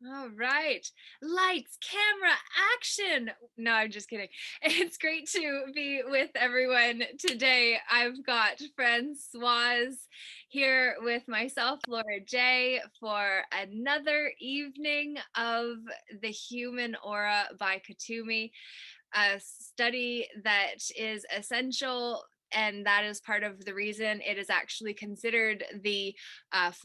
All right. Lights, camera, action. No, I'm just kidding. It's great to be with everyone today. I've got Francoise here with myself, Laura J, for another evening of The Human Aura by Kuthumi, a study that is essential, and that is part of the reason it is actually considered the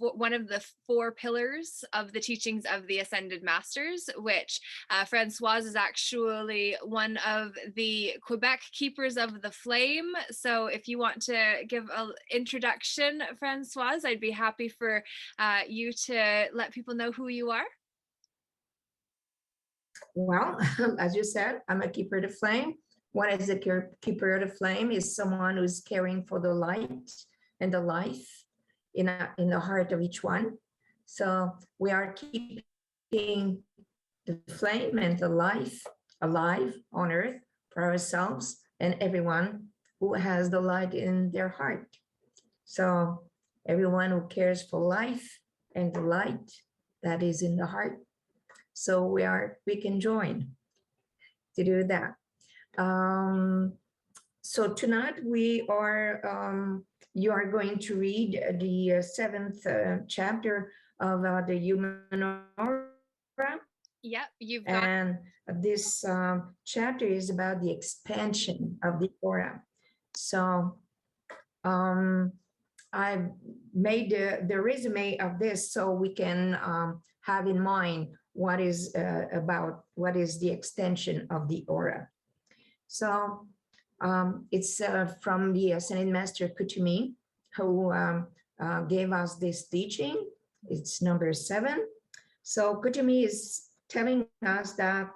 one of the four pillars of the teachings of the Ascended Masters, which Francoise is actually one of the Quebec Keepers of the Flame. So if you want to give an introduction, Francoise, I'd be happy for you to let people know who you are. Well, as you said, I'm a keeper of the flame. What is a keeper of the flame is someone who's caring for the light and the life in the heart of each one. So we are keeping the flame and the life alive on earth for ourselves and everyone who has the light in their heart. So everyone who cares for life and the light that is in the heart. So we can join to do that. So tonight you are going to read the seventh chapter of the Human Aura. Yep, you've got. And this chapter is about the expansion of the aura. So I've made the resume of this so we can have in mind what is the extension of the aura. So it's from the Ascended Master Kuthumi, who gave us this teaching. It's number 7. So Kuthumi is telling us that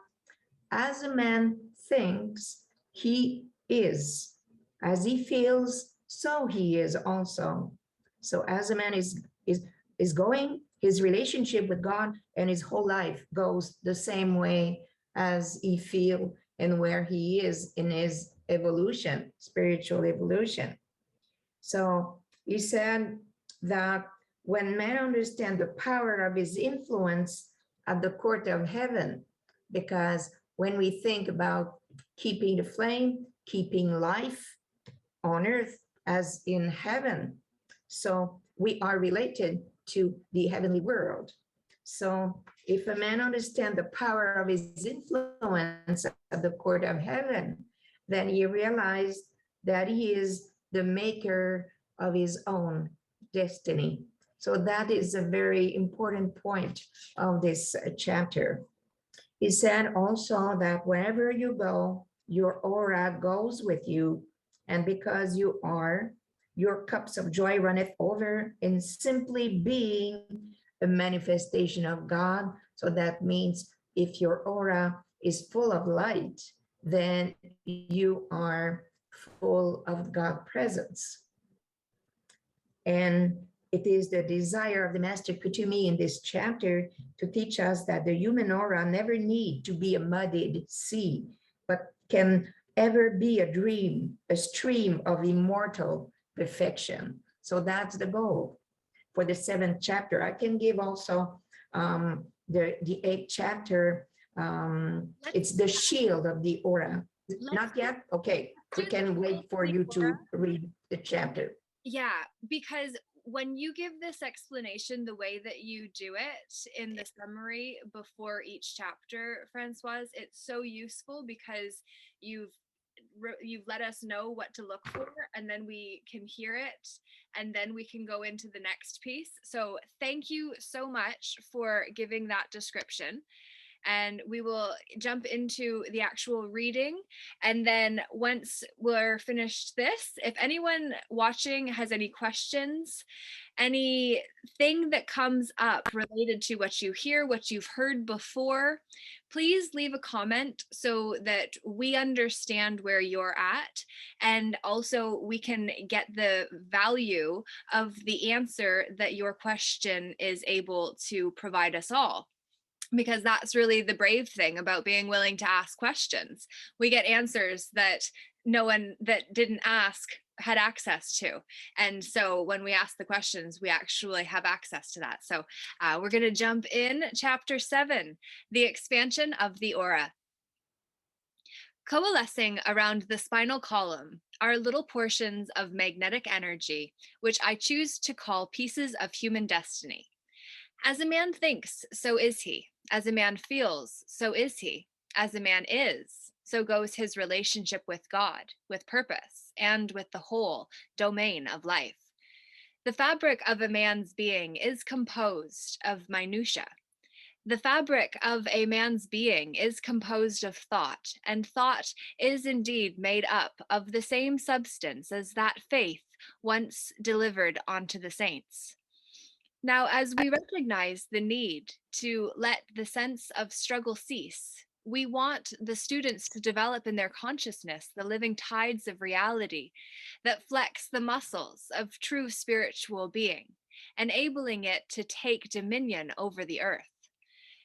as a man thinks, he is. As he feels, so he is also. So as a man is going, his relationship with God and his whole life goes the same way as he feels and where he is in his evolution, spiritual evolution. So he said that when man understands the power of his influence at the court of heaven, because when we think about keeping the flame, keeping life on earth as in heaven, so we are related to the heavenly world. So if a man understands the power of his influence at the court of heaven, then he realized that he is the maker of his own destiny. So that is a very important point of this chapter. He said also that wherever you go, your aura goes with you. And because you are, your cups of joy runneth over in simply being a manifestation of God. So that means if your aura is full of light, then you are full of God's presence. And it is the desire of the Master Kuthumi in this chapter to teach us that the human aura never need to be a muddied sea, but can ever be a dream, a stream of immortal perfection. So that's the goal for the 7th chapter. I can give also the 8th chapter. It's the shield of the aura. Not yet? Okay, we can wait for you to read the chapter. Yeah, because when you give this explanation the way that you do it in the summary before each chapter, Francoise, it's so useful because you've let us know what to look for, and then we can hear it, and then we can go into the next piece. So thank you so much for giving that description. And we will jump into the actual reading. And then once we're finished this, if anyone watching has any questions, anything that comes up related to what you hear, what you've heard before, please leave a comment so that we understand where you're at. And also we can get the value of the answer that your question is able to provide us all. Because that's really the brave thing about being willing to ask questions. We get answers that no one that didn't ask had access to. And so when we ask the questions, we actually have access to that. So we're going to jump in. Chapter 7, the expansion of the aura. Coalescing around the spinal column are little portions of magnetic energy, which I choose to call pieces of human destiny. As a man thinks, so is he. As a man feels, so is he. As a man is, so goes his relationship with God, with purpose, and with the whole domain of life. The fabric of a man's being is composed of minutiae. The fabric of a man's being is composed of thought, and thought is indeed made up of the same substance as that faith once delivered onto the saints. Now, as we recognize the need to let the sense of struggle cease, we want the students to develop in their consciousness the living tides of reality that flex the muscles of true spiritual being, enabling it to take dominion over the earth.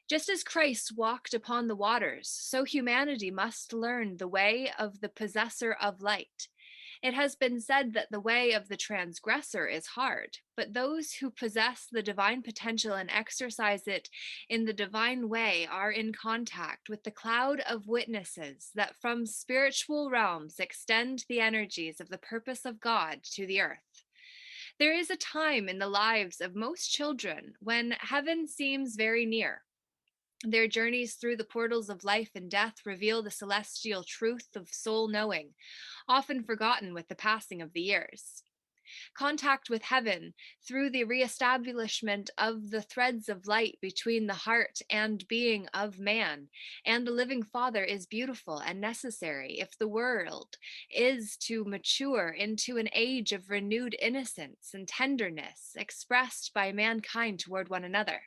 Just as Christ walked upon the waters, so humanity must learn the way of the possessor of light. It has been said that the way of the transgressor is hard, but those who possess the divine potential and exercise it in the divine way are in contact with the cloud of witnesses that from spiritual realms extend the energies of the purpose of God to the earth. There is a time in the lives of most children when heaven seems very near. Their journeys through the portals of life and death reveal the celestial truth of soul knowing, often forgotten with the passing of the years. Contact with heaven through the reestablishment of the threads of light between the heart and being of man and the living Father is beautiful and necessary if the world is to mature into an age of renewed innocence and tenderness expressed by mankind toward one another.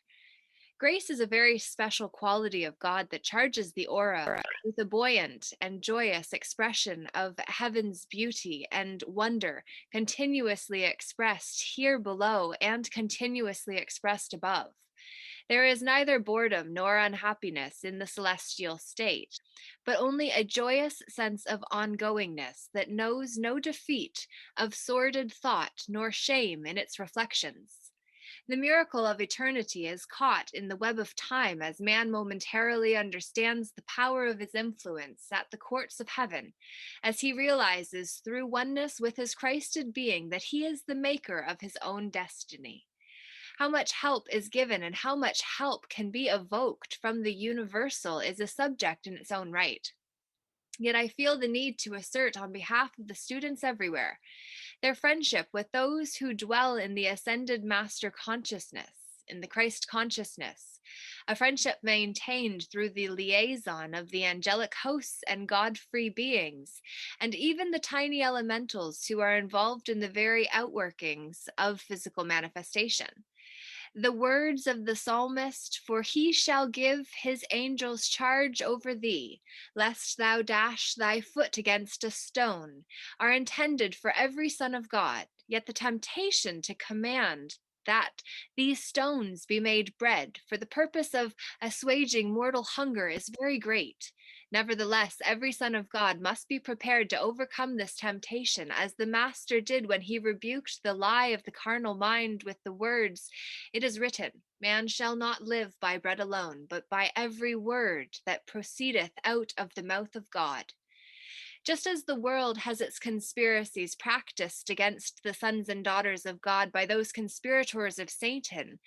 Grace is a very special quality of God that charges the aura with a buoyant and joyous expression of heaven's beauty and wonder, continuously expressed here below and continuously expressed above. There is neither boredom nor unhappiness in the celestial state, but only a joyous sense of ongoingness that knows no defeat of sordid thought nor shame in its reflections. The miracle of eternity is caught in the web of time as man momentarily understands the power of his influence at the courts of heaven, as he realizes through oneness with his Christed being that he is the maker of his own destiny. How much help is given and how much help can be evoked from the universal is a subject in its own right. Yet I feel the need to assert on behalf of the students everywhere their friendship with those who dwell in the ascended master consciousness, in the Christ consciousness, a friendship maintained through the liaison of the angelic hosts and God-free beings, and even the tiny elementals who are involved in the very outworkings of physical manifestation. The words of the psalmist, "For he shall give his angels charge over thee, lest thou dash thy foot against a stone," are intended for every son of God. Yet the temptation to command that these stones be made bread for the purpose of assuaging mortal hunger is very great. Nevertheless, every son of God must be prepared to overcome this temptation, as the Master did when he rebuked the lie of the carnal mind with the words, "It is written, man shall not live by bread alone, but by every word that proceedeth out of the mouth of God." Just as the world has its conspiracies practiced against the sons and daughters of God by those conspirators of Satan,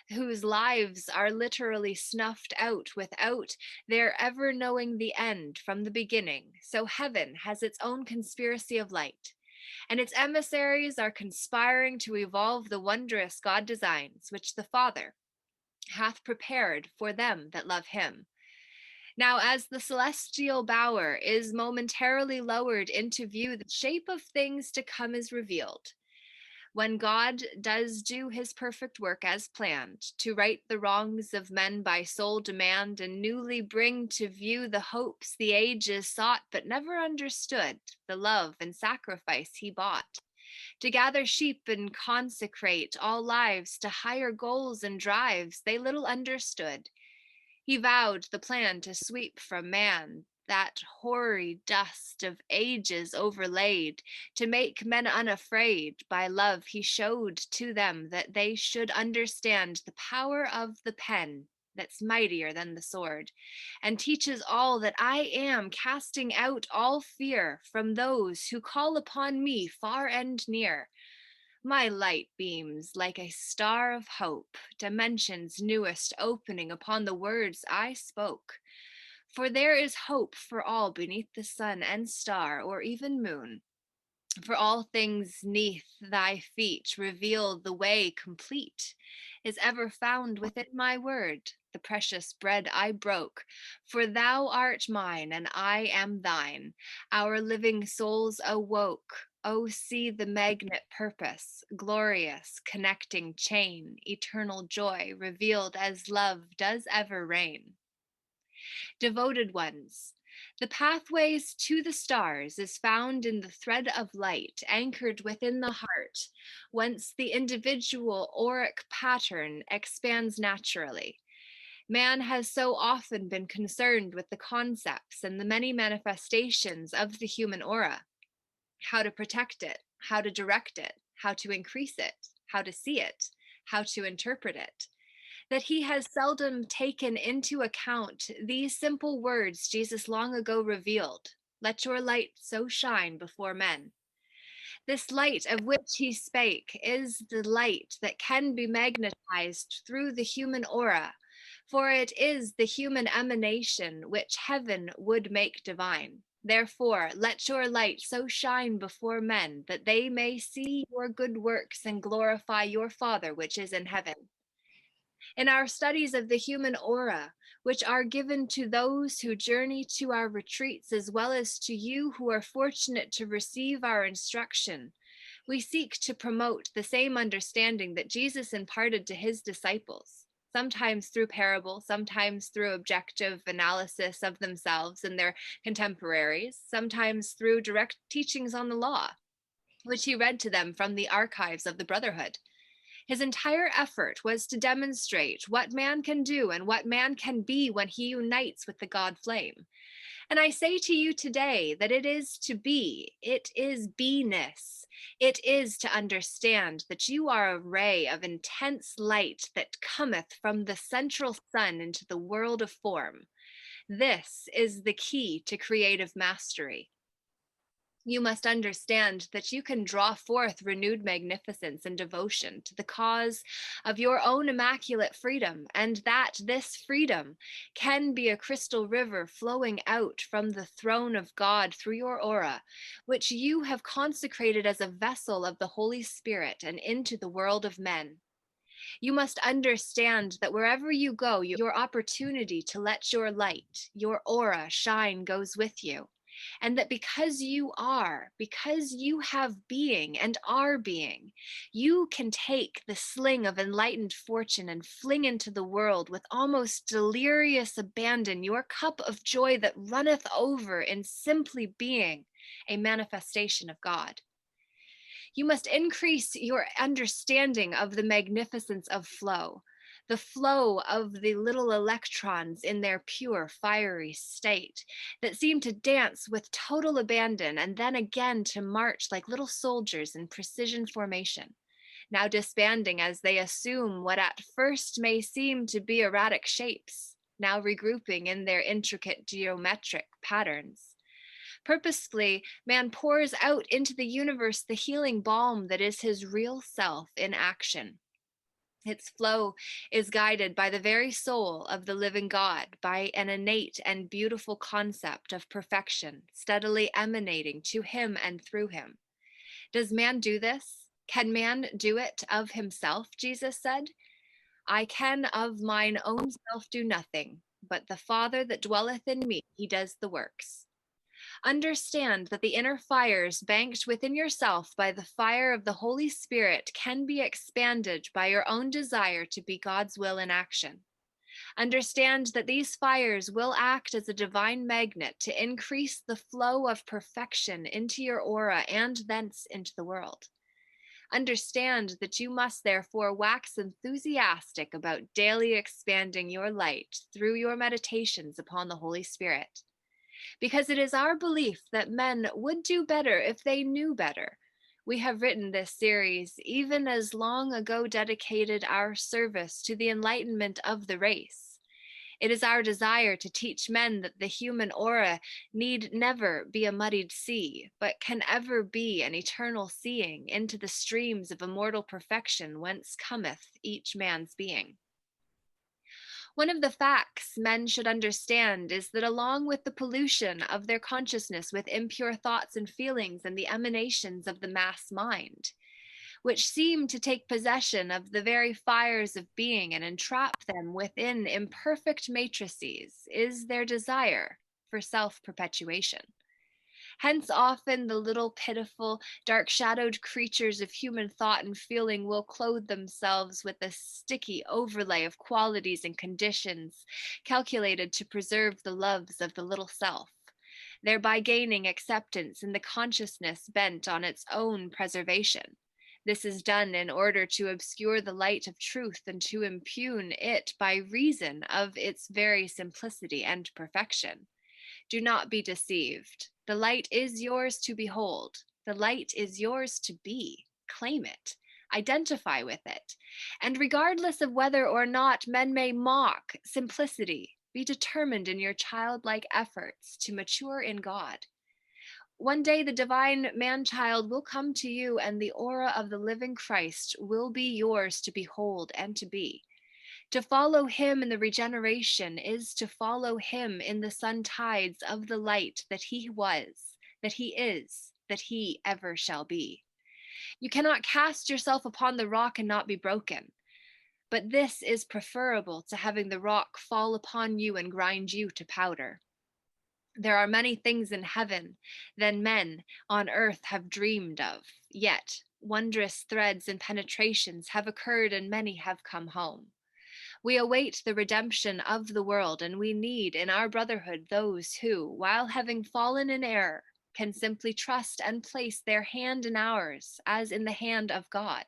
whose lives are literally snuffed out without their ever knowing the end from the beginning, so heaven has its own conspiracy of light, and its emissaries are conspiring to evolve the wondrous God designs which the Father hath prepared for them that love him. Now, as the celestial bower is momentarily lowered into view, the shape of things to come is revealed. When God does do his perfect work as planned, to right the wrongs of men by sole demand and newly bring to view the hopes the ages sought but never understood, the love and sacrifice he bought. To gather sheep and consecrate all lives to higher goals and drives they little understood. He vowed the plan to sweep from man that hoary dust of ages overlaid, to make men unafraid. By love he showed to them that they should understand the power of the pen that's mightier than the sword, and teaches all that I am, casting out all fear from those who call upon me far and near. My light beams like a star of hope, dimensions newest opening upon the words I spoke. For there is hope for all beneath the sun and star, or even moon. For all things neath thy feet reveal the way complete is ever found within my word, the precious bread I broke. For thou art mine and I am thine. Our living souls awoke. Oh, see the magnet purpose, glorious, connecting chain, eternal joy revealed as love does ever reign. Devoted ones, the pathways to the stars is found in the thread of light anchored within the heart, whence the individual auric pattern expands naturally. Man has so often been concerned with the concepts and the many manifestations of the human aura, how to protect it, how to direct it, how to increase it, how to see it, how to interpret it, that he has seldom taken into account these simple words Jesus long ago revealed. Let your light so shine before men. This light of which he spake is the light that can be magnetized through the human aura, for it is the human emanation which heaven would make divine. Therefore, let your light so shine before men that they may see your good works and glorify your Father which is in heaven. In our studies of the human aura, which are given to those who journey to our retreats, as well as to you who are fortunate to receive our instruction, we seek to promote the same understanding that Jesus imparted to his disciples, sometimes through parable, sometimes through objective analysis of themselves and their contemporaries, sometimes through direct teachings on the law, which he read to them from the archives of the Brotherhood. His entire effort was to demonstrate what man can do and what man can be when he unites with the God flame. And I say to you today that it is to be, it is be-ness. It is to understand that you are a ray of intense light that cometh from the central sun into the world of form. This is the key to creative mastery. You must understand that you can draw forth renewed magnificence and devotion to the cause of your own immaculate freedom, and that this freedom can be a crystal river flowing out from the throne of God through your aura, which you have consecrated as a vessel of the Holy Spirit and into the world of men. You must understand that wherever you go, your opportunity to let your light, your aura shine goes with you. And that because you have being and are being, you can take the sling of enlightened fortune and fling into the world with almost delirious abandon your cup of joy that runneth over in simply being a manifestation of God. You must increase your understanding of the magnificence of flow, the flow of the little electrons in their pure, fiery state that seem to dance with total abandon and then again to march like little soldiers in precision formation, now disbanding as they assume what at first may seem to be erratic shapes, now regrouping in their intricate geometric patterns. Purposefully, man pours out into the universe the healing balm that is his real self in action. Its flow is guided by the very soul of the living God, by an innate and beautiful concept of perfection, steadily emanating to him and through him. Does man do this? Can man do it of himself? Jesus said, I can of mine own self do nothing, but the Father that dwelleth in me, he does the works. Understand that the inner fires banked within yourself by the fire of the Holy Spirit can be expanded by your own desire to be God's will in action. Understand that these fires will act as a divine magnet to increase the flow of perfection into your aura and thence into the world. Understand that you must therefore wax enthusiastic about daily expanding your light through your meditations upon the Holy Spirit. because it is our belief that men would do better if they knew better. We have written this series even as long ago dedicated our service to the enlightenment of the race. It is our desire to teach men that the human aura need never be a muddied sea, but can ever be an eternal seeing into the streams of immortal perfection whence cometh each man's being. One of the facts men should understand is that along with the pollution of their consciousness with impure thoughts and feelings and the emanations of the mass mind, which seem to take possession of the very fires of being and entrap them within imperfect matrices, is their desire for self-perpetuation. Hence, often the little pitiful, dark shadowed creatures of human thought and feeling will clothe themselves with a sticky overlay of qualities and conditions calculated to preserve the loves of the little self, thereby gaining acceptance in the consciousness bent on its own preservation. This is done in order to obscure the light of truth and to impugn it by reason of its very simplicity and perfection. Do not be deceived. The light is yours to behold. The light is yours to be. Claim it. Identify with it. And regardless of whether or not men may mock simplicity, be determined in your childlike efforts to mature in God. One day the divine man-child will come to you, and the aura of the living Christ will be yours to behold and to be. To follow him in the regeneration is to follow him in the sun tides of the light that he was, that he is, that he ever shall be. You cannot cast yourself upon the rock and not be broken. But this is preferable to having the rock fall upon you and grind you to powder. There are many things in heaven than men on earth have dreamed of, yet wondrous threads and penetrations have occurred and many have come home. We await the redemption of the world, and we need in our brotherhood those who, while having fallen in error, can simply trust and place their hand in ours as in the hand of God.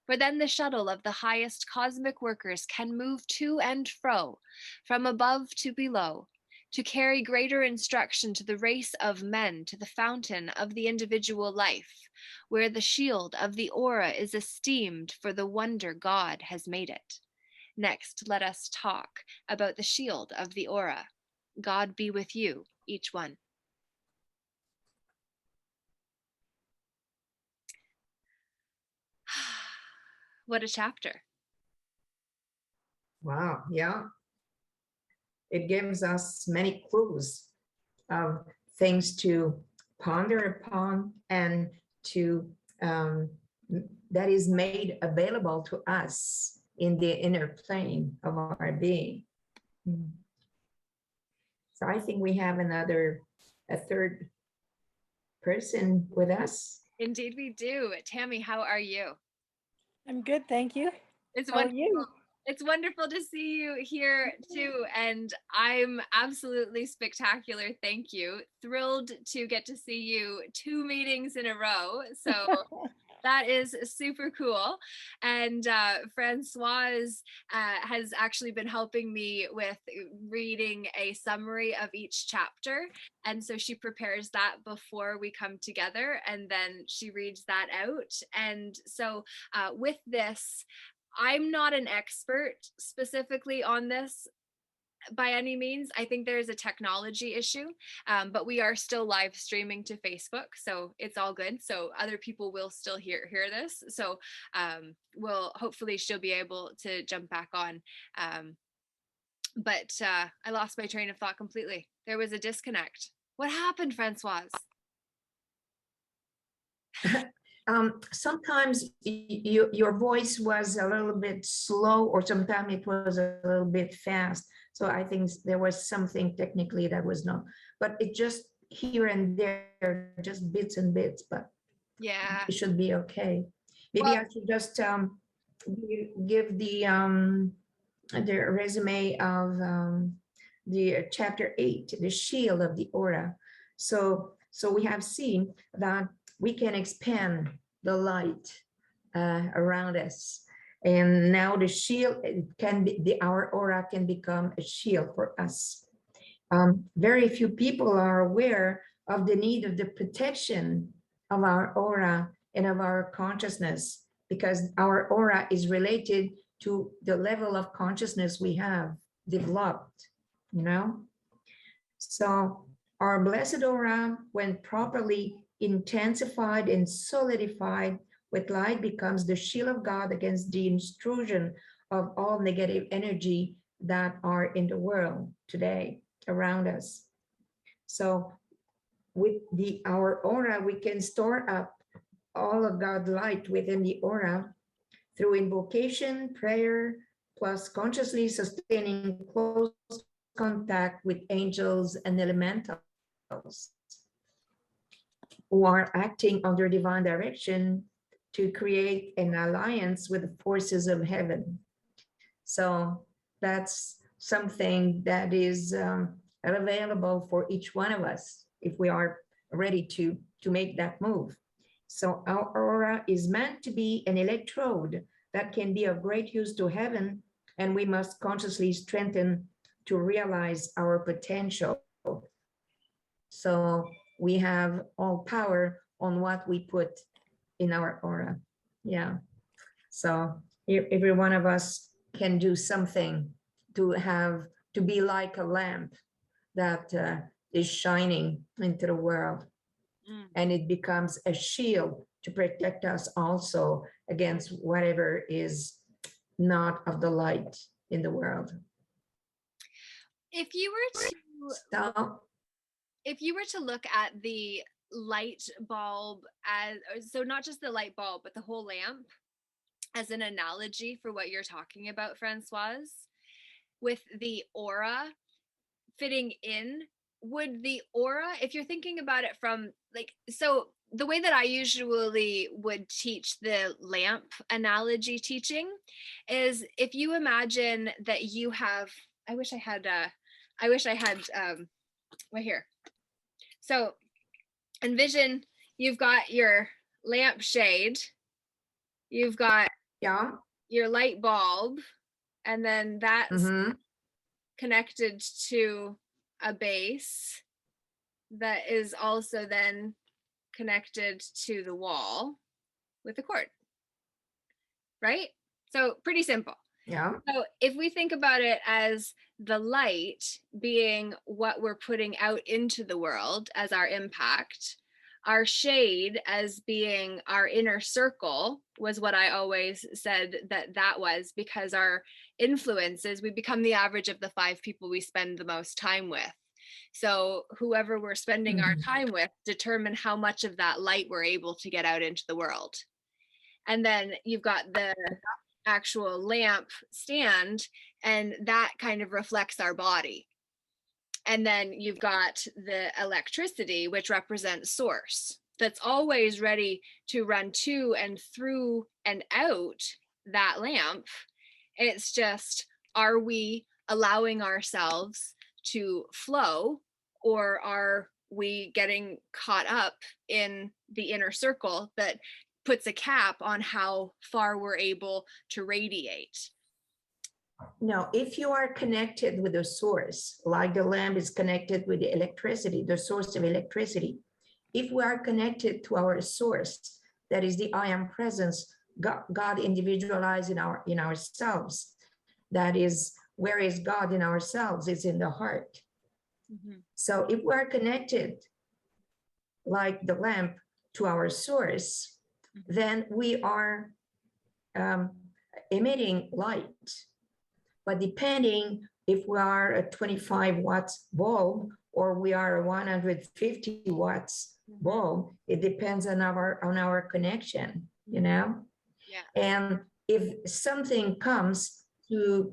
For then the shuttle of the highest cosmic workers can move to and fro, from above to below, to carry greater instruction to the race of men, to the fountain of the individual life, where the shield of the aura is esteemed for the wonder God has made it. Next, let us talk about the shield of the aura. God be with you, each one. What a chapter. Wow, yeah. It gives us many clues of things to ponder upon and to that is made available to us in the inner plane of our being. So I think we have a third person with us. Indeed we do. Tammy, how are you? I'm good, thank you. It's How are wonderful. you? It's wonderful to see you here too, and I'm absolutely spectacular. Thank you. Thrilled to get to see you 2 meetings in a row. So that is super cool. And Francoise has actually been helping me with reading a summary of each chapter. And so she prepares that before we come together, and then she reads that out. And so with this, I'm not an expert specifically on this by any means. I think there is a technology issue, but we are still live streaming to Facebook, so it's all good. So other people will still hear this. So hopefully she'll be able to jump back on. But I lost my train of thought completely. There was a disconnect. What happened, Francoise? Sometimes your voice was a little bit slow, or sometimes it was a little bit fast. So I think there was something technically that was not, but it just here and there, just bits and bits, but Yeah, it should be okay. Maybe I should just give the resume of the chapter 8, the shield of the aura. So we have seen that we can expand the light around us. And now the shield can be, our aura can become a shield for us. very few people are aware of the need of the protection of our aura and of our consciousness, because our aura is related to the level of consciousness we have developed, you know? So our blessed aura, when properly intensified and solidified with light, becomes the shield of God against the intrusion of all negative energy that are in the world today around us. So with our aura, we can store up all of God's light within the aura through invocation, prayer, plus consciously sustaining close contact with angels and elementals who are acting under divine direction to create an alliance with the forces of heaven. So that's something that is available for each one of us if we are ready to make that move. So our aura is meant to be an electrode that can be of great use to heaven, and we must consciously strengthen to realize our potential. So we have all power on what we put in our aura. Yeah. So every one of us can do something to be like a lamp that is shining into the world. And it becomes a shield to protect us also against whatever is not of the light in the world. If you were to look at the light bulb as, so not just the light bulb, but the whole lamp as an analogy for what you're talking about, Francoise, with the aura fitting in, would the aura, if you're thinking about it from like, so the way that I usually would teach the lamp analogy teaching is, if you imagine that you have, I wish I had right here. So envision you've got your lamp shade, you've got your light bulb, and then that's connected to a base that is also then connected to the wall with a cord, right? So pretty simple. Yeah. So if we think about it as the light being what we're putting out into the world as our impact, our shade as being our inner circle was what I always said that was, because our influences, we become the average of the 5 people we spend the most time with. So whoever we're spending our time with determine how much of that light we're able to get out into the world. And then you've got the actual lamp stand, and that kind of reflects our body. And then you've got the electricity, which represents source, that's always ready to run to and through and out that lamp. It's just, are we allowing ourselves to flow, or are we getting caught up in the inner circle that puts a cap on how far we're able to radiate? No, if you are connected with the source, like the lamp is connected with the electricity, the source of electricity, if we are connected to our source, that is the I am presence, God individualized in ourselves, that is, where is God in ourselves? It's in the heart. So if we are connected like the lamp to our source, then we are emitting light. But depending if we are a 25 watts bulb or we are a 150 watts bulb, it depends on our connection, you know? Yeah. And if something comes to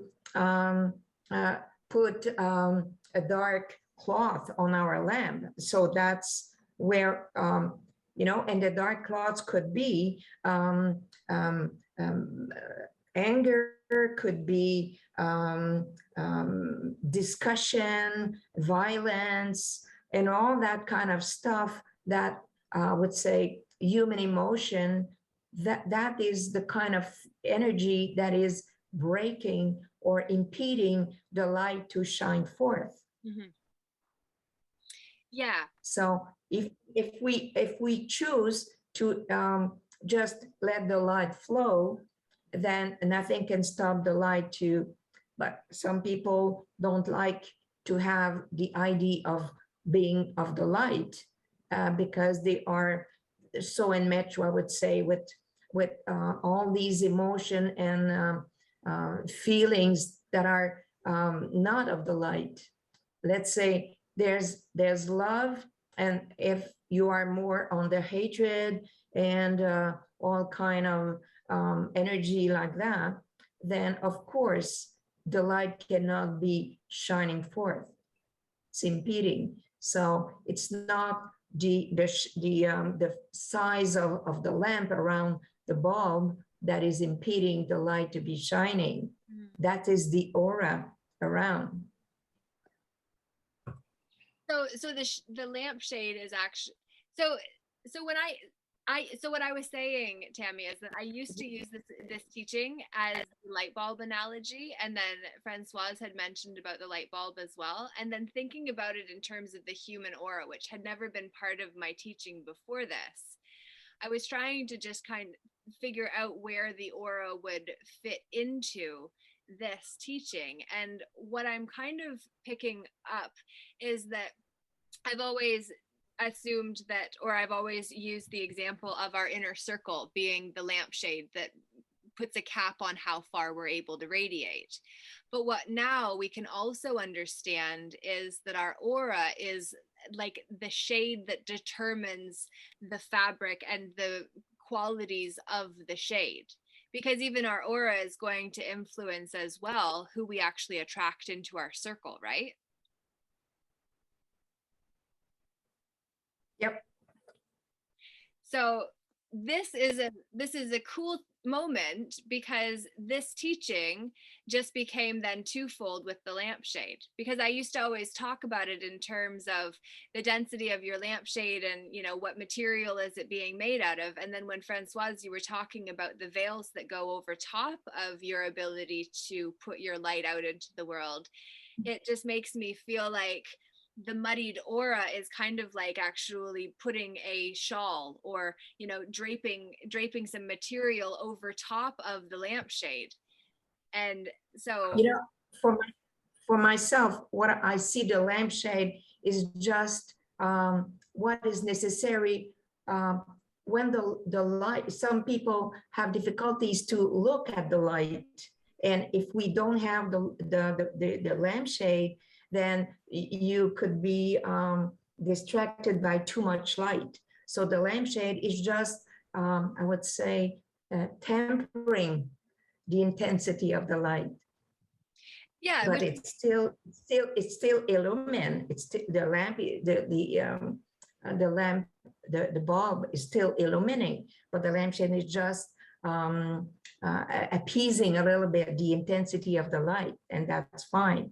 put a dark cloth on our lamp, so that's where, you know, and the dark cloths could be anger, could be discussion, violence, and all that kind of stuff that I would say human emotion, that is the kind of energy that is breaking or impeding the light to shine forth. Yeah. So if we choose to just let the light flow, then nothing can stop the light to. But some people don't like to have the idea of being of the light because they are so enmeshed, I would say, with all these emotion and feelings that are not of the light. Let's say there's love, and if you are more on the hatred and all kind of energy like that, then of course the light cannot be shining forth. It's impeding. So it's not the size of the lamp around the bulb that is impeding the light to be shining. That is the aura around. So the lampshade is actually so when so what I was saying, Tammy, is that I used to use this teaching as light bulb analogy, and then Francoise had mentioned about the light bulb as well, and then thinking about it in terms of the human aura, which had never been part of my teaching before this. I was trying to just kind of figure out where the aura would fit into this teaching, and what I'm kind of picking up is that I've always assumed that, or I've always used the example of our inner circle being the lampshade that puts a cap on how far we're able to radiate. But what now we can also understand is that our aura is like the shade that determines the fabric and the qualities of the shade. Because even our aura is going to influence as well who we actually attract into our circle, right? Yep. So this is a cool moment, because this teaching just became then twofold with the lampshade, because I used to always talk about it in terms of the density of your lampshade and what material is it being made out of. And then when Francoise, you were talking about the veils that go over top of your ability to put your light out into the world, it just makes me feel like the muddied aura is kind of like actually putting a shawl or draping some material over top of the lampshade. And so for myself, what I see, the lampshade is just what is necessary when the light. Some people have difficulties to look at the light, and if we don't have the lampshade, then you could be distracted by too much light. So the lampshade is just, I would say, tempering the intensity of the light. Yeah, but it's still illumined. It's still, the lamp, the lamp, the bulb is still illuminating, but the lampshade is just appeasing a little bit the intensity of the light, and that's fine.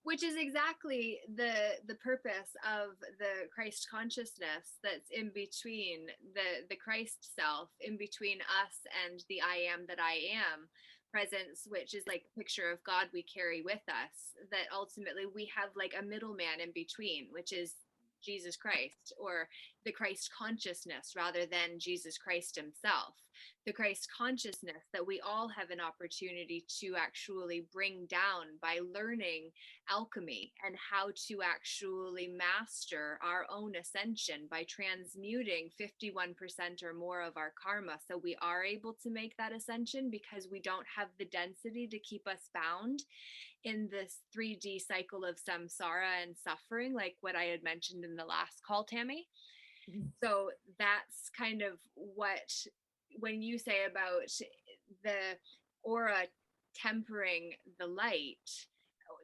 Which is exactly the purpose of the Christ consciousness that's in between the Christ self, in between us and the I am that I am presence, which is like a picture of God we carry with us, that ultimately we have like a middleman in between, which is Jesus Christ, or the Christ consciousness rather than Jesus Christ himself. The Christ consciousness that we all have an opportunity to actually bring down by learning alchemy and how to actually master our own ascension by transmuting 51% or more of our karma, so we are able to make that ascension, because we don't have the density to keep us bound in this 3D cycle of samsara and suffering, like what I had mentioned in the last call, Tammy. So that's kind of what, when you say about the aura tempering the light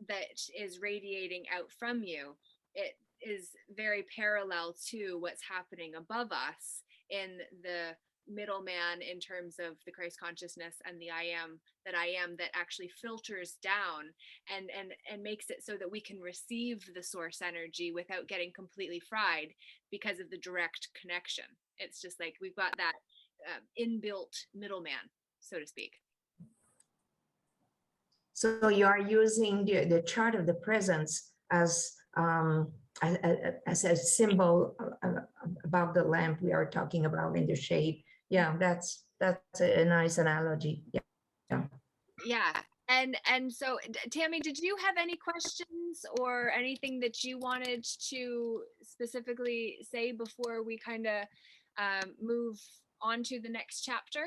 that is radiating out from you, it is very parallel to what's happening above us in the middleman, in terms of the Christ consciousness and the I am that actually filters down and makes it so that we can receive the source energy without getting completely fried because of the direct connection. It's just like we've got that inbuilt middleman, so to speak. So you are using the chart of the presence as as a symbol above the lamp we are talking about in the shade. Yeah, that's a nice analogy. Yeah. Yeah. And so Tammy, did you have any questions or anything that you wanted to specifically say before we kind of move on to the next chapter?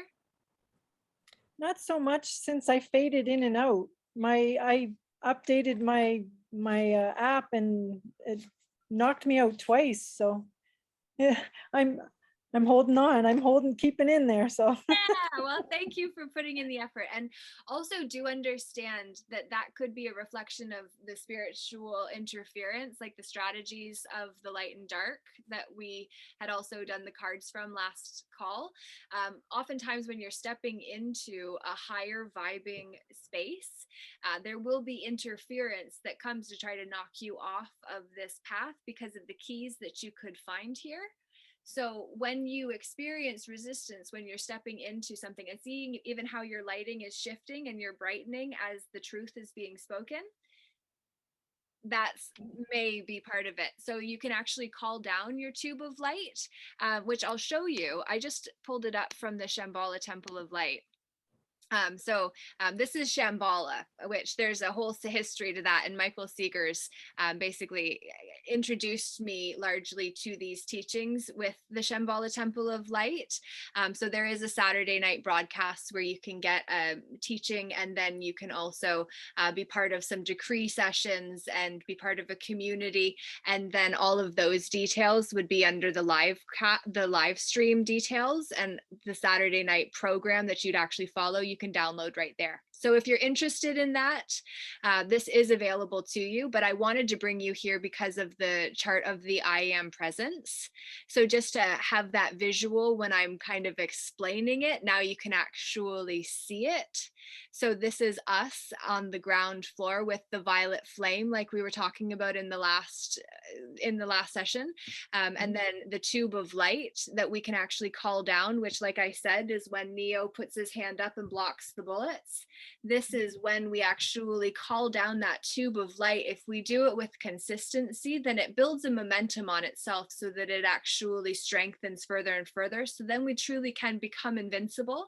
Not so much, since I faded in and out. I updated my app and it knocked me out twice. So yeah, I'm holding on. I'm keeping in there. So Yeah, well, thank you for putting in the effort. And also do understand that that could be a reflection of the spiritual interference, like the strategies of the light and dark that we had also done the cards from last call. Oftentimes when you're stepping into a higher vibing space, there will be interference that comes to try to knock you off of this path because of the keys that you could find here. So when you experience resistance, when you're stepping into something and seeing even how your lighting is shifting and you're brightening as the truth is being spoken, that's may be part of it. So you can actually call down your tube of light, which I'll show you. I just pulled it up from the Shambhala Temple of Light. This is Shambhala, which there's a whole history to that. And Michael Seegers basically introduced me largely to these teachings with the Shambhala Temple of Light. So there is a Saturday night broadcast where you can get a teaching, and then you can also be part of some decree sessions and be part of a community. And then all of those details would be under the live stream details, and the Saturday night program that you'd actually follow, you can download right there. So if you're interested in that, this is available to you, but I wanted to bring you here because of the chart of the I am presence. So just to have that visual when I'm kind of explaining it, now you can actually see it. So this is us on the ground floor with the violet flame, like we were talking about in the last session. And then the tube of light that we can actually call down, which, like I said, is when Neo puts his hand up and blocks the bullets. This is when we actually call down that tube of light. If we do it with consistency, then it builds a momentum on itself so that it actually strengthens further and further. So then we truly can become invincible,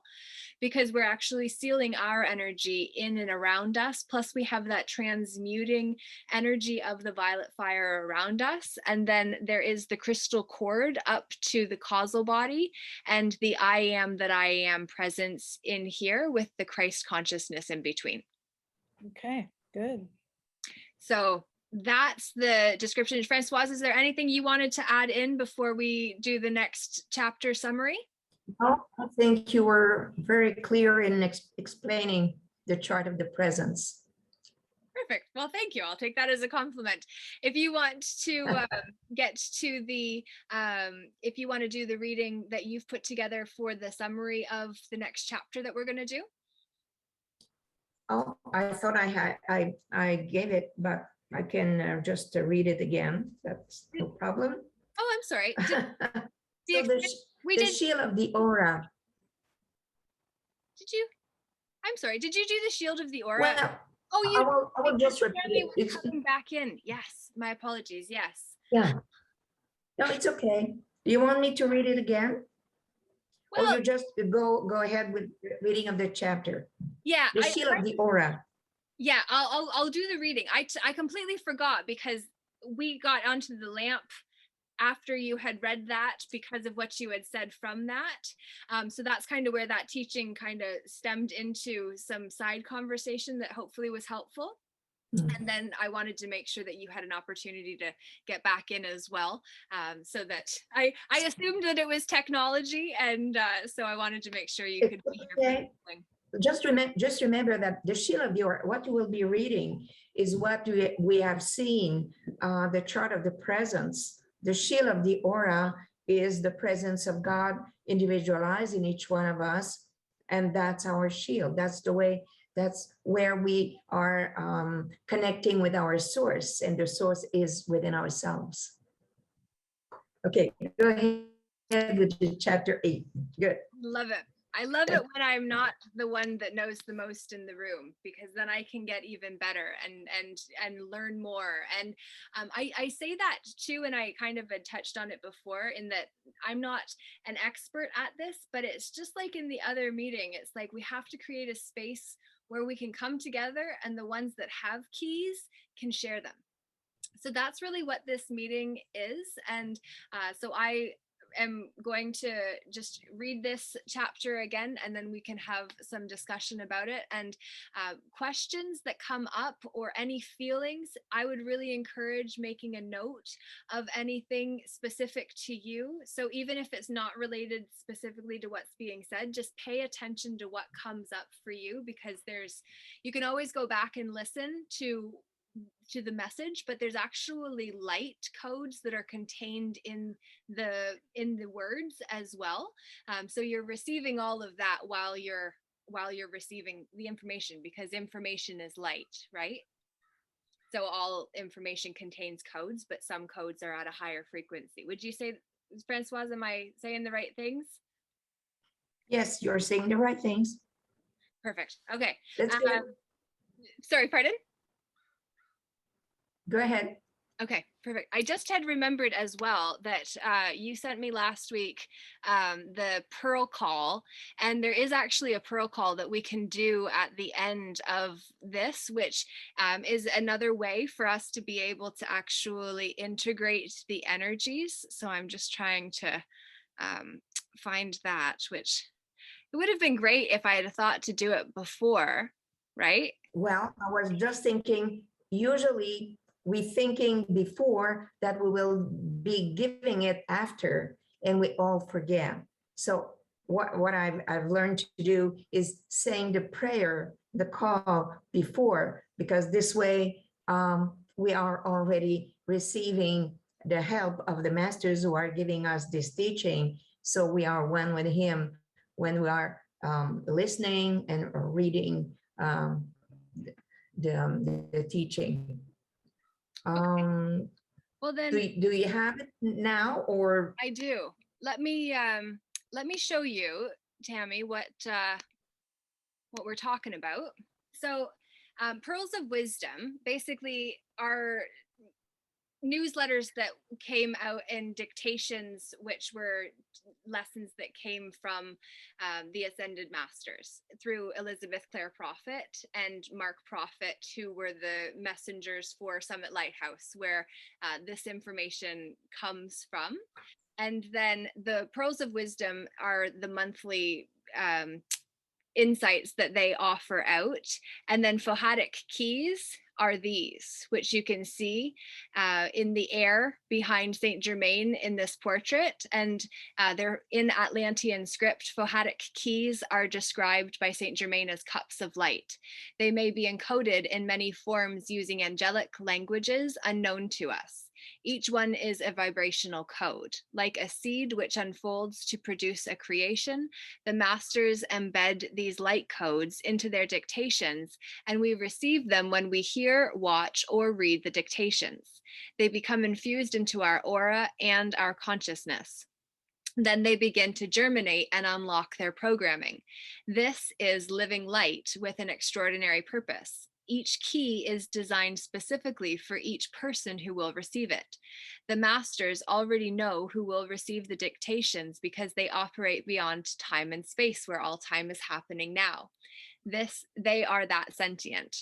because we're actually sealing our energy in and around us. Plus we have that transmuting energy of the violet fire around us. And then there is the crystal cord up to the causal body and the I am that I am presence in here with the Christ consciousness in between. okay, good. So that's the description. Francoise, is there anything you wanted to add in before we do the next chapter summary? No, I think you were very clear in explaining the chart of the presence. Perfect. Well, thank you. I'll take that as a compliment. If you want to get to the, if you want to do the reading that you've put together for the summary of the next chapter that we're going to do. Oh, I thought I gave it, but I can just read it again. That's no problem. Oh, I'm sorry. So the shield of the aura. Did you? I'm sorry. Did you do the shield of the aura? Well, oh, you. I will just repeat it. It's coming back in. Yes. My apologies. Yes. Yeah. No, it's okay. Do you want me to read it again? Well, or you just go ahead with the reading of the chapter? Yeah. The shield of the aura. Yeah, I'll do the reading. I completely forgot because we got onto the lamp after you had read that because of what you had said from that. So that's kind of where that teaching kind of stemmed into some side conversation that hopefully was helpful. And then I wanted to make sure that you had an opportunity to get back in as well. So that I assumed that it was technology, and so I wanted to make sure you could be here. Just remember that the shield of the aura, what you will be reading is what we have seen, the chart of the presence. The shield of the aura is the presence of God individualized in each one of us. And that's our shield. That's the way, that's where we are connecting with our source, and the source is within ourselves. Okay, go ahead with chapter 8. Good. Love it. I love it when I'm not the one that knows the most in the room, because then I can get even better and learn more. And I say that too, and I kind of had touched on it before, in that I'm not an expert at this, but it's just like in the other meeting. It's like we have to create a space where we can come together, and the ones that have keys can share them. So that's really what this meeting is. And so I am going to just read this chapter again, and then we can have some discussion about it. And questions that come up or any feelings, I would really encourage making a note of anything specific to you. So even if it's not related specifically to what's being said, just pay attention to what comes up for you, because you can always go back and listen to the message, but there's actually light codes that are contained in the words as well. So you're receiving all of that while you're receiving the information, because information is light, right? So all information contains codes, but some codes are at a higher frequency. Would you say, Francoise, am I saying the right things? Yes, you're saying the right things. Perfect. Okay. That's good. Sorry, pardon? Go ahead. Okay, perfect. I just had remembered as well that you sent me last week the pearl call, and there is actually a pearl call that we can do at the end of this, which is another way for us to be able to actually integrate the energies. So I'm just trying to find that, which it would have been great if I had thought to do it before, right? Well, I was just thinking, usually we thinking before that we will be giving it after, and we all forget. So what I've learned to do is saying the prayer, the call before, because this way we are already receiving the help of the masters who are giving us this teaching. So we are one with him when we are listening and reading the teaching. Well then, do you have it now, or? I do. Let me show you, Tammy, what we're talking about. So pearls of wisdom basically are newsletters that came out in dictations, which were lessons that came from the Ascended Masters through Elizabeth Clare Prophet and Mark Prophet, who were the messengers for Summit Lighthouse, where this information comes from. And then the Pearls of Wisdom are the monthly insights that they offer out. And then Phohatic Keys are these, which you can see in the air behind Saint Germain in this portrait. And they're in Atlantean script. Phohatic keys are described by Saint Germain as cups of light. They may be encoded in many forms using angelic languages unknown to us. Each one is a vibrational code. Like a seed which unfolds to produce a creation, the masters embed these light codes into their dictations, and we receive them when we hear, watch, or read the dictations. They become infused into our aura and our consciousness. Then they begin to germinate and unlock their programming. This is living light with an extraordinary purpose. Each key is designed specifically for each person who will receive it. The masters already know who will receive the dictations because they operate beyond time and space, where all time is happening now. They are that sentient.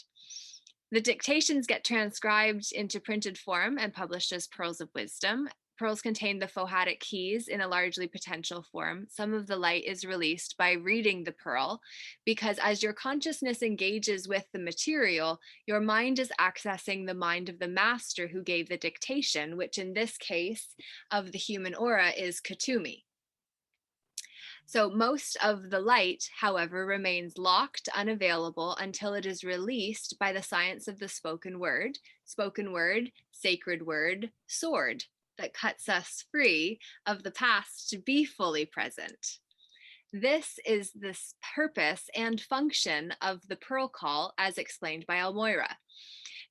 The dictations get transcribed into printed form and published as Pearls of Wisdom. Pearls contain the Phohatic keys in a largely potential form. Some of the light is released by reading the pearl, because as your consciousness engages with the material, your mind is accessing the mind of the master who gave the dictation, which in this case of the human aura is Kuthumi. So most of the light, however, remains locked, unavailable until it is released by the science of the spoken word, sacred word, sword, that cuts us free of the past to be fully present. This is the purpose and function of the pearl call as explained by Almoira.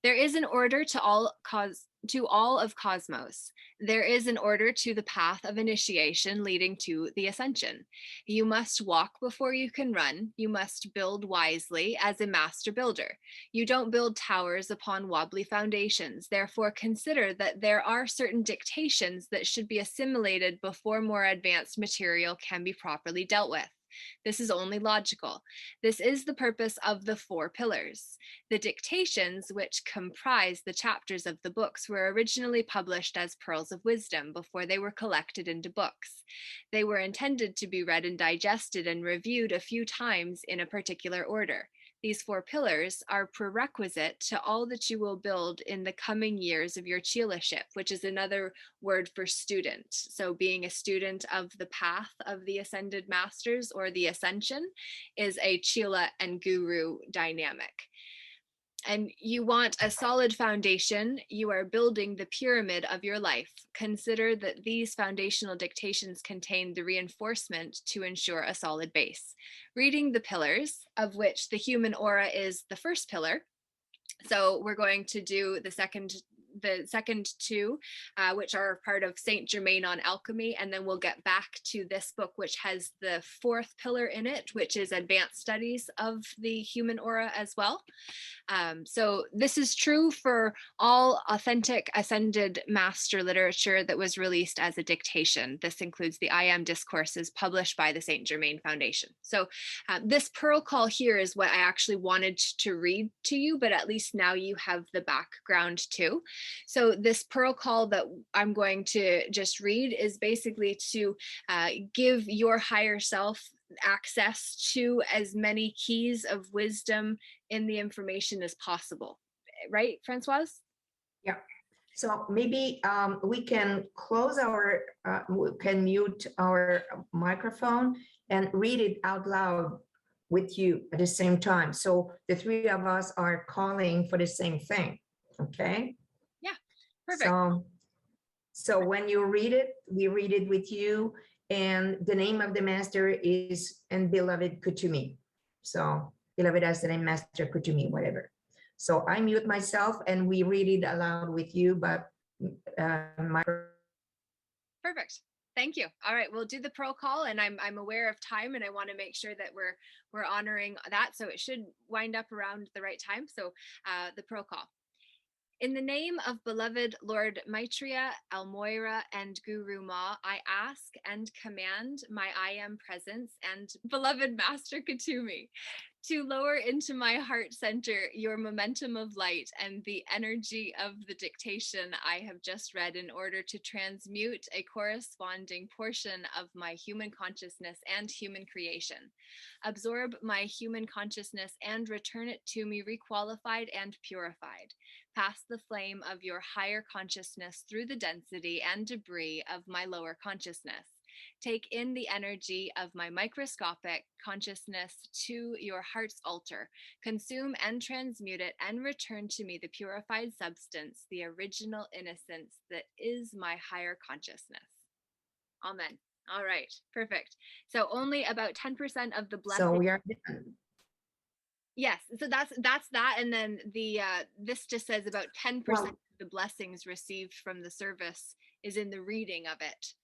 There is an order to all of cosmos. There is an order to the path of initiation leading to the ascension. You must walk before you can run. You must build wisely as a master builder. You don't build towers upon wobbly foundations. Therefore, consider that there are certain dictations that should be assimilated before more advanced material can be properly dealt with. This is only logical. This is the purpose of the 4 pillars. The dictations, which comprise the chapters of the books, were originally published as pearls of wisdom before they were collected into books. They were intended to be read and digested and reviewed a few times in a particular order. These 4 pillars are prerequisite to all that you will build in the coming years of your chelaship, which is another word for student. So being a student of the path of the ascended masters or the ascension is a chela and guru dynamic. And you want a solid foundation. You are building the pyramid of your life. Consider that these foundational dictations contain the reinforcement to ensure a solid base. Reading the pillars, of which the human aura is the first pillar. So we're going to do the second 2, which are part of Saint Germain on alchemy, and then we'll get back to this book, which has the 4th pillar in it, which is advanced studies of the human aura as well. So this is true for all authentic ascended master literature that was released as a dictation. This includes the I Am discourses published by the Saint Germain Foundation. So this pearl call here is what I actually wanted to read to you, but at least now you have the background too. So this pearl call that I'm going to just read is basically to give your higher self access to as many keys of wisdom in the information as possible. Right, Francoise? Yeah. So maybe we can close our, we can mute our microphone and read it out loud with you at the same time. So the 3 of us are calling for the same thing. Okay. Yeah, perfect. So when you read it, we read it with you. And the name of the master is and beloved Kuthumi. So beloved as the name master Kuthumi, whatever. So I mute myself and we read it aloud with you, but Perfect. Thank you. All right, we'll do the pearl call, and I'm aware of time, and I want to make sure that we're honoring that. So it should wind up around the right time. So the pearl call. In the name of beloved Lord Maitreya, Almoira, and Guru Ma, I ask and command my I Am presence and beloved Master Kuthumi to lower into my heart center your momentum of light and the energy of the dictation I have just read in order to transmute a corresponding portion of my human consciousness and human creation. Absorb my human consciousness and return it to me requalified and purified. Pass the flame of your higher consciousness through the density and debris of my lower consciousness. Take in the energy of my microscopic consciousness to your heart's altar. Consume and transmute it and return to me the purified substance, the original innocence that is my higher consciousness. Amen. All right, perfect. So only about 10% of the blessing. So we are. Yes, so that's that, and then the this just says about 10% of the blessings received from the service is in the reading of it,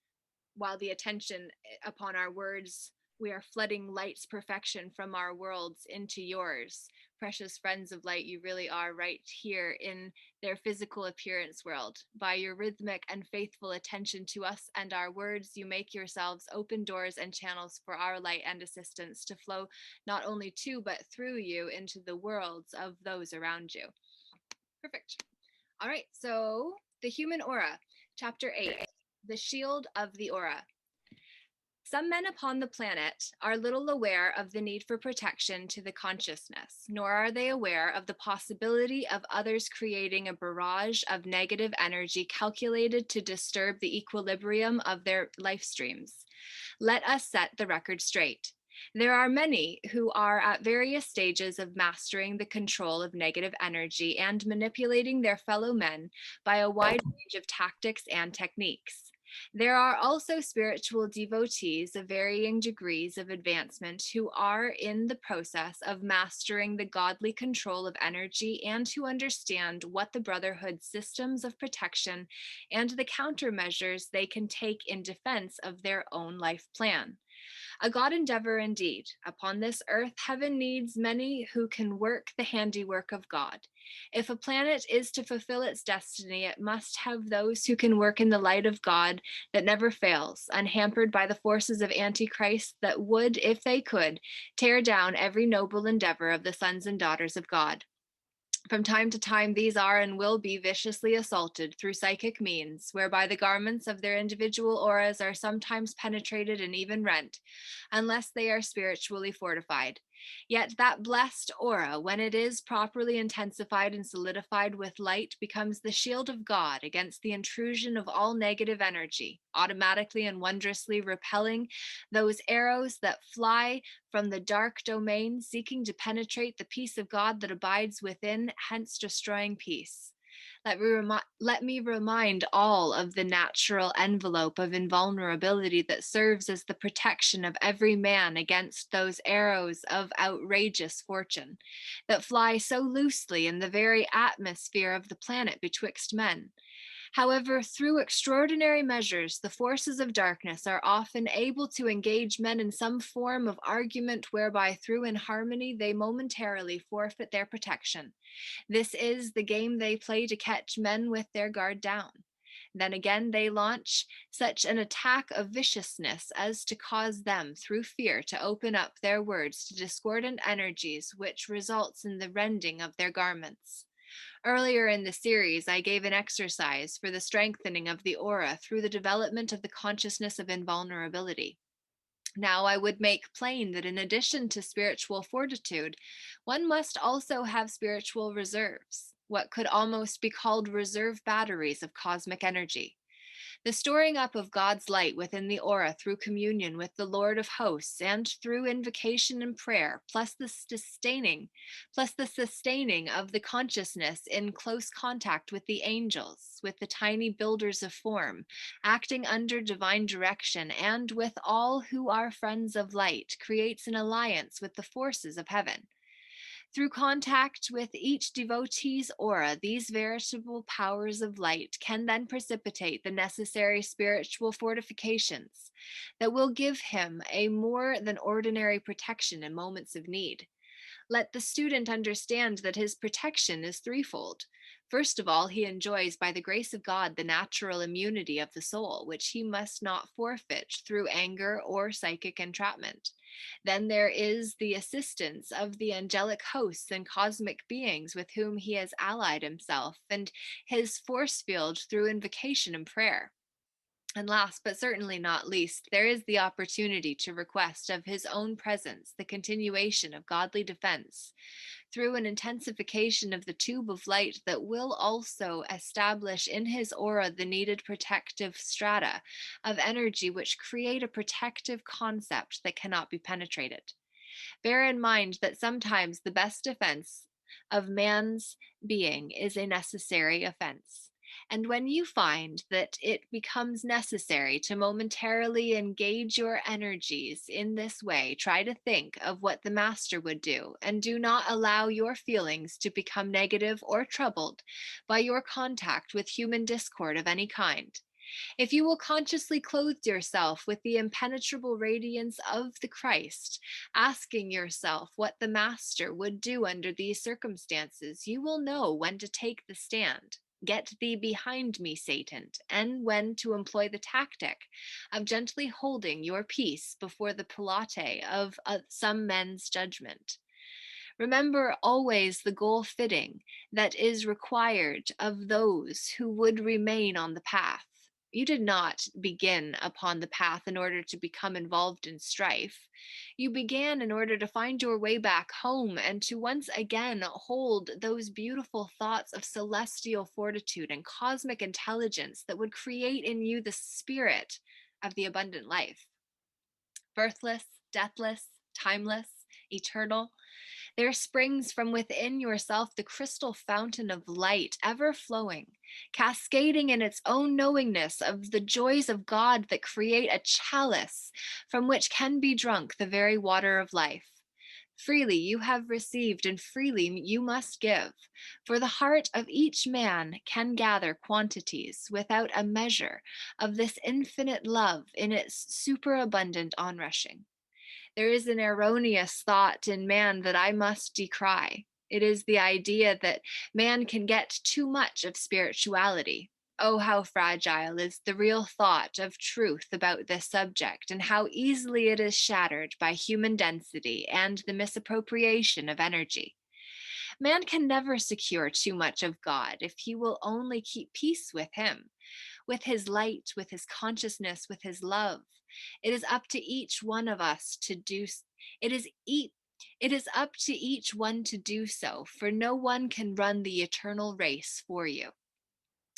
while the attention upon our words, we are flooding light's perfection from our worlds into yours. Precious friends of light, you really are right here in their physical appearance world. By your rhythmic and faithful attention to us and our words, you make yourselves open doors and channels for our light and assistance to flow not only to, but through you into the worlds of those around you. Perfect. All right, so the human aura, chapter 8, the shield of the aura. Some men upon the planet are little aware of the need for protection to the consciousness, nor are they aware of the possibility of others creating a barrage of negative energy calculated to disturb the equilibrium of their life streams. Let us set the record straight. There are many who are at various stages of mastering the control of negative energy and manipulating their fellow men by a wide range of tactics and techniques. There are also spiritual devotees of varying degrees of advancement who are in the process of mastering the godly control of energy and who understand what the Brotherhood's systems of protection and the countermeasures they can take in defense of their own life plan. A God endeavor indeed. Upon this earth, heaven needs many who can work the handiwork of God. If a planet is to fulfill its destiny, it must have those who can work in the light of God that never fails, unhampered by the forces of Antichrist that would, if they could, tear down every noble endeavor of the sons and daughters of God. From time to time, these are and will be viciously assaulted through psychic means, whereby the garments of their individual auras are sometimes penetrated and even rent, unless they are spiritually fortified. Yet that blessed aura, when it is properly intensified and solidified with light, becomes the shield of God against the intrusion of all negative energy, automatically and wondrously repelling those arrows that fly from the dark domain, seeking to penetrate the peace of God that abides within, hence destroying peace. Let me remind all of the natural envelope of invulnerability that serves as the protection of every man against those arrows of outrageous fortune that fly so loosely in the very atmosphere of the planet betwixt men. However, through extraordinary measures, the forces of darkness are often able to engage men in some form of argument whereby, through inharmony, they momentarily forfeit their protection. This is the game they play to catch men with their guard down. Then again, they launch such an attack of viciousness as to cause them, through fear, to open up their words to discordant energies, which results in the rending of their garments. Earlier in the series, I gave an exercise for the strengthening of the aura through the development of the consciousness of invulnerability. Now, I would make plain that in addition to spiritual fortitude, one must also have spiritual reserves, what could almost be called reserve batteries of cosmic energy. The storing up of God's light within the aura through communion with the Lord of hosts and through invocation and prayer, plus the sustaining of the consciousness in close contact with the angels, with the tiny builders of form, acting under divine direction, and with all who are friends of light, creates an alliance with the forces of heaven. Through contact with each devotee's aura, these veritable powers of light can then precipitate the necessary spiritual fortifications that will give him a more than ordinary protection in moments of need. Let the student understand that his protection is threefold. First of all, he enjoys, by the grace of God, the natural immunity of the soul, which he must not forfeit through anger or psychic entrapment. Then there is the assistance of the angelic hosts and cosmic beings with whom he has allied himself, and his force field through invocation and prayer. And last but certainly not least, there is the opportunity to request of his own presence the continuation of godly defense through an intensification of the tube of light that will also establish in his aura the needed protective strata of energy which create a protective concept that cannot be penetrated. Bear in mind that sometimes the best defense of man's being is a necessary offense. And when you find that it becomes necessary to momentarily engage your energies in this way, try to think of what the master would do, and do not allow your feelings to become negative or troubled by your contact with human discord of any kind. If you will consciously clothe yourself with the impenetrable radiance of the Christ, asking yourself what the Master would do under these circumstances, you will know when to take the stand. Get thee behind me, Satan, and when to employ the tactic of gently holding your peace before the pelate of some men's judgment. Remember always the goal fitting that is required of those who would remain on the path. You did not begin upon the path in order to become involved in strife. You began in order to find your way back home and to once again hold those beautiful thoughts of celestial fortitude and cosmic intelligence that would create in you the spirit of the abundant life. Birthless, deathless, timeless, eternal, There springs from within yourself the crystal fountain of light, ever flowing, cascading in its own knowingness of the joys of God that create a chalice from which can be drunk the very water of life. Freely you have received, and freely you must give, for the heart of each man can gather quantities without a measure of this infinite love in its superabundant onrushing. There is an erroneous thought in man that I must decry. It is the idea that man can get too much of spirituality. Oh, how fragile is the real thought of truth about this subject, and how easily it is shattered by human density and the misappropriation of energy. Man can never secure too much of God if he will only keep peace with him, with his light, with his consciousness, with his love. It is up to each one of us to do it is up to each one to do so, for no one can run the eternal race for you.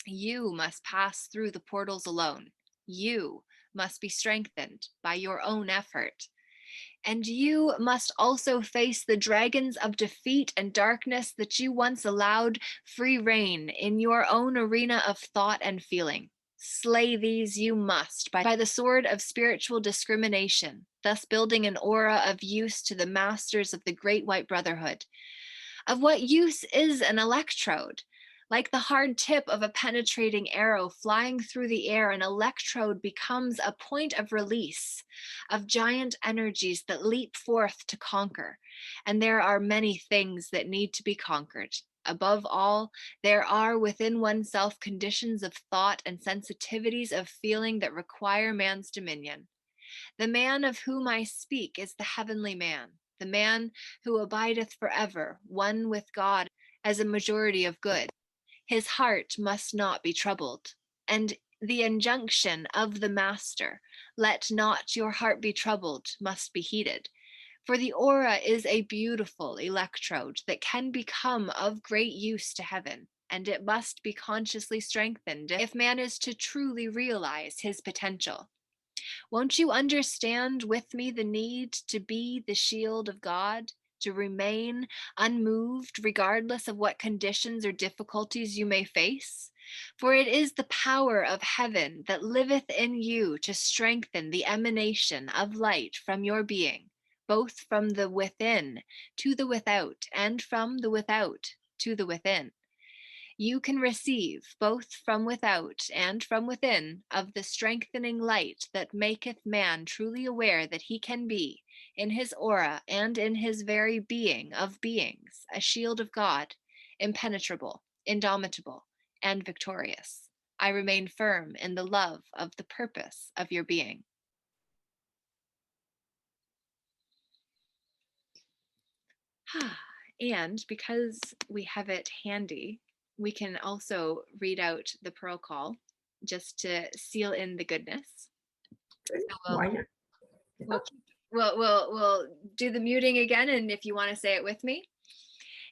You must pass through the portals alone. You must be strengthened by your own effort. And you must also face the dragons of defeat and darkness that you once allowed free reign in your own arena of thought and feeling. Slay these you must by the sword of spiritual discrimination, thus building an aura of use to the masters of the Great White Brotherhood. Of what use is an electrode? Like the hard tip of a penetrating arrow flying through the air, an electrode becomes a point of release of giant energies that leap forth to conquer. And there are many things that need to be conquered. Above all, there are within oneself conditions of thought and sensitivities of feeling that require man's dominion. The man of whom I speak is the heavenly man, the man who abideth forever, one with God as a majority of good. His heart must not be troubled. And the injunction of the Master, let not your heart be troubled, must be heeded. For the aura is a beautiful electrode that can become of great use to heaven, and it must be consciously strengthened if man is to truly realize his potential. Won't you understand with me the need to be the shield of God, to remain unmoved regardless of what conditions or difficulties you may face? For it is the power of heaven that liveth in you to strengthen the emanation of light from your being, both from the within to the without, and from the without to the within. You can receive both from without and from within of the strengthening light that maketh man truly aware that he can be, in his aura and in his very being of beings, a shield of God, impenetrable, indomitable, and victorious. I remain firm in the love of the purpose of your being. And because we have it handy, we can also read out the pearl call just to seal in the goodness. So we'll do the muting again, and if you want to say it with me.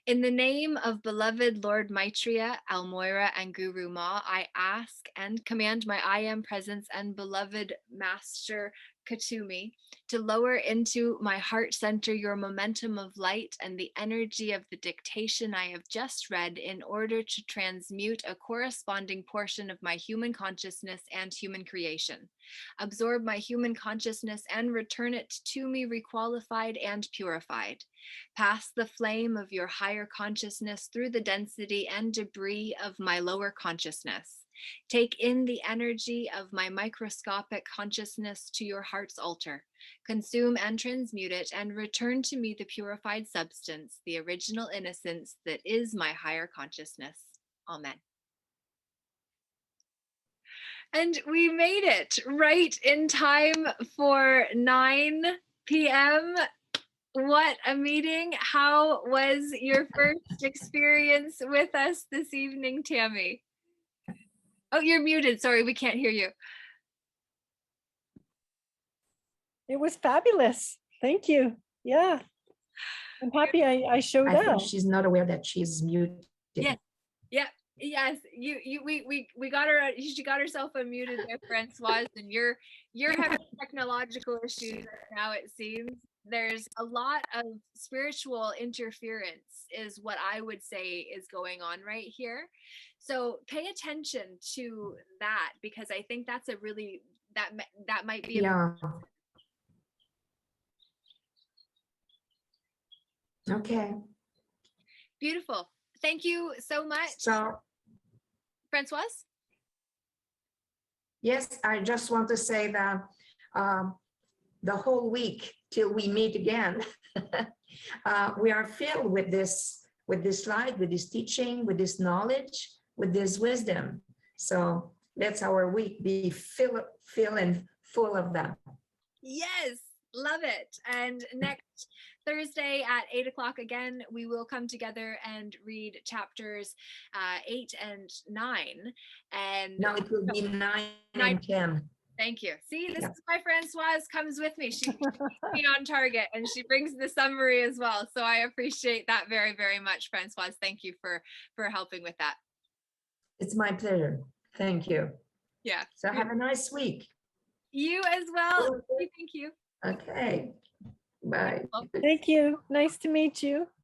In the name of beloved Lord Maitreya, Almoira, and Guru Ma, I ask and command my I Am Presence and beloved Master Kuthumi to lower into my heart center your momentum of light and the energy of the dictation I have just read in order to transmute a corresponding portion of my human consciousness and human creation. Absorb my human consciousness and return it to me requalified and purified. Pass the flame of your higher consciousness through the density and debris of my lower consciousness. Take in the energy of my microscopic consciousness to your heart's altar. Consume and transmute it, and return to me the purified substance, the original innocence that is my higher consciousness. Amen. And we made it right in time for 9 p.m. What a meeting. How was your first experience with us this evening, Tammy? Oh, you're muted. Sorry, we can't hear you. It was fabulous. Thank you. Yeah. I'm happy I showed I up. think she's not aware that she's muted. Yeah. Yeah. Yes. We got her. She got herself unmuted there, Francoise, and you're having technological issues now, it seems. there's a lot of spiritual interference is what I would say is going on right here. So pay attention to that, because I think that's a really that might be Yeah. Okay. beautiful. Thank you so much, So, Francoise. yes, I just want to say that the whole week till we meet again, we are filled with this light, with this teaching, with this knowledge, with this wisdom. So let's our week be fill and full of that. Yes, love it. And next Thursday at 8 o'clock again, we will come together and read chapters 8 and 9. And Now it will be 9 and 10. Thank you. See, this Yeah. is why Francoise comes with me. She keeps me on target, and she brings the summary as well. So I appreciate that very, very much, Francoise. Thank you for helping with that. It's my pleasure. Thank you. Yeah. So have a nice week. You as well. Thank you. Okay. Bye. Thank you. Nice to meet you.